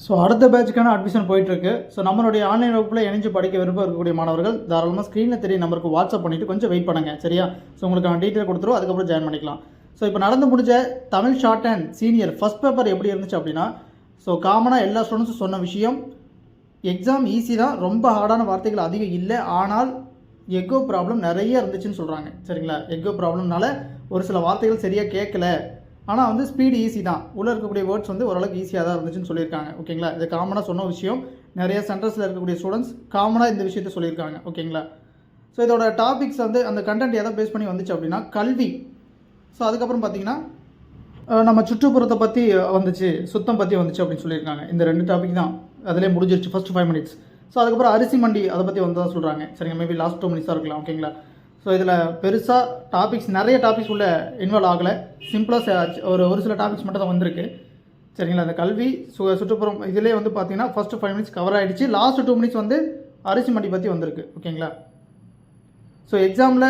So அடுத்த பேட்சுக்கான admission போயிட்டுருக்கு. So நம்மளுடைய ஆன்லைன் வகுப்பில் இணைஞ்சு படிக்க விருப்பம் இருக்கக்கூடிய மாணவர்கள் தாராளமாக ஸ்க்ரீனில் தெரிய நம்பருக்கு வாட்ஸ்அப் பண்ணிவிட்டு கொஞ்சம் வெயிட் பண்ணுங்கள், சரியா? ஸோ உங்களுக்கு நான் டீட்டெயில் கொடுத்துருவோம், அதுக்கப்புறம் ஜாயின் பண்ணிக்கலாம். ஸோ இப்போ நடந்து முடிஞ்ச Tamil short and senior first paper எப்படி இருந்துச்சு அப்படின்னா, ஸோ காமனாக எல்லா ஸ்டூடெண்ட்ஸும் சொன்ன விஷயம், எக்ஸாம் ஈஸி தான், ரொம்ப ஹார்டான வார்த்தைகள் அதிகம் இல்லை, ஆனால் எக்கோ ப்ராப்ளம் நிறைய இருந்துச்சுன்னு சொல்கிறாங்க, சரிங்களா? எக்கோ ப்ராப்ளம்னால ஒரு சில வார்த்தைகள் சரியாக கேட்கல, ஆனால் வந்து ஸ்பீடு ஈஸி தான், உள்ளே இருக்கக்கூடிய வேர்ட்ஸ் வந்து ஓரளவுக்கு ஈஸியாக தான் இருந்துச்சுன்னு சொல்லியிருக்காங்க, ஓகேங்களா? இது காமனாக சொன்ன விஷயம். நிறைய சென்டர்ஸில் இருக்கக்கூடிய ஸ்டூடெண்ட்ஸ் காமனாக இந்த விஷயத்தை சொல்லியிருக்காங்க, ஓகேங்களா? ஸோ இதோட டாபிக்ஸ் வந்து அந்த கண்டென்ட் எதை பேஸ் பண்ணி வந்துச்சு அப்படின்னா கல்வி. ஸோ அதுக்கப்புறம் பார்த்தீங்கன்னா நம்ம சுற்றுப்புறத்தை பற்றி வந்துச்சு, சுத்தம் பற்றி வந்துச்சு அப்படின்னு சொல்லியிருக்காங்க. இந்த 2 டாபிக் தான் அதிலே முடிஞ்சிருச்சு ஃபஸ்ட்டு 5 மினிட்ஸ். ஸோ அதுக்கப்புறம் அரிசி மண்டி அதை பற்றி வந்து தான் சொல்கிறாங்க, சரிங்க? மேபி லாஸ்ட் 2 மினிட்ஸாக இருக்கலாம், ஓகேங்களா? ஸோ இதில் பெருசாக நிறைய டாபிக்ஸ் உள்ள இன்வால்வ் ஆகலை, சிம்பிளாக ஒரு சில டாபிக்ஸ் மட்டும் தான் வந்திருக்கு, சரிங்களா? அந்த கல்வி சுற்றுப்புறம் இதிலே வந்து பார்த்தீங்கன்னா ஃபஸ்ட்டு 5 மினிட்ஸ் கவர் ஆகிடுச்சு. லாஸ்ட் 2 மினிட்ஸ் வந்து அரிசி மண்டி பற்றி வந்திருக்கு, ஓகேங்களா? ஸோ எக்ஸாமில்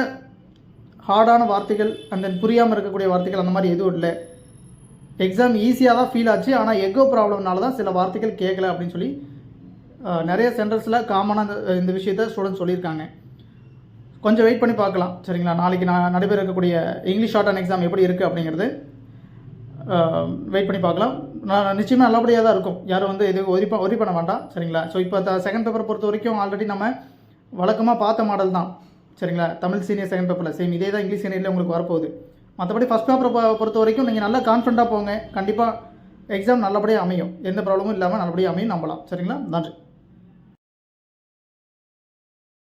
ஹார்டான வார்த்தைகள் அந்த புரியாமல் இருக்கக்கூடிய வார்த்தைகள் அந்த மாதிரி எதுவும் இல்லை. எக்ஸாம் ஈஸியாக தான் ஃபீல் ஆச்சு, ஆனால் எக்கோ ப்ராப்ளம்னால தான் சில வார்த்தைகள் கேட்கல அப்படின்னு சொல்லி நிறைய சென்டர்ஸில் காமனாக இந்த விஷயத்த ஸ்டூடெண்ட்ஸ் சொல்லியிருக்காங்க. கொஞ்சம் வெயிட் பண்ணி பார்க்கலாம், சரிங்களா? நாளைக்கு நான் நடைபெற இருக்கக்கூடிய இங்கிலீஷ் ஷார்ட் அண்ட் எக்ஸாம் எப்படி இருக்குது அப்படிங்கிறது வெயிட் பண்ணி பார்க்கலாம். நான் நிச்சயமாக நல்லபடியாக தான் இருக்கும், யாரும் வந்து இது ஒரி பண்ண வேண்டாம், சரிங்களா? ஸோ இப்போ செகண்ட் பேப்பர் பொறுத்த வரைக்கும் ஆல்ரெடி நம்ம வழக்கமாக பார்த்த மாடல் தான், சரிங்களா? தமிழ் சீனியர் செகண்ட் பேப்பரில் சேம் இதே தான் இங்கிலீஷ் சீனியரில் உங்களுக்கு வரப்போகுது. மற்றபடி ஃபஸ்ட் பேப்பரை பொறுத்த வரைக்கும் நீங்கள் நல்லா கான்ஃபிடண்ட்டாக போங்க, கண்டிப்பாக எக்ஸாம் நல்லபடியாக அமையும், எந்த ப்ராப்ளமும் இல்லாமல் நல்லபடியாக அமையும், நம்பலாம், சரிங்களா? நன்றி.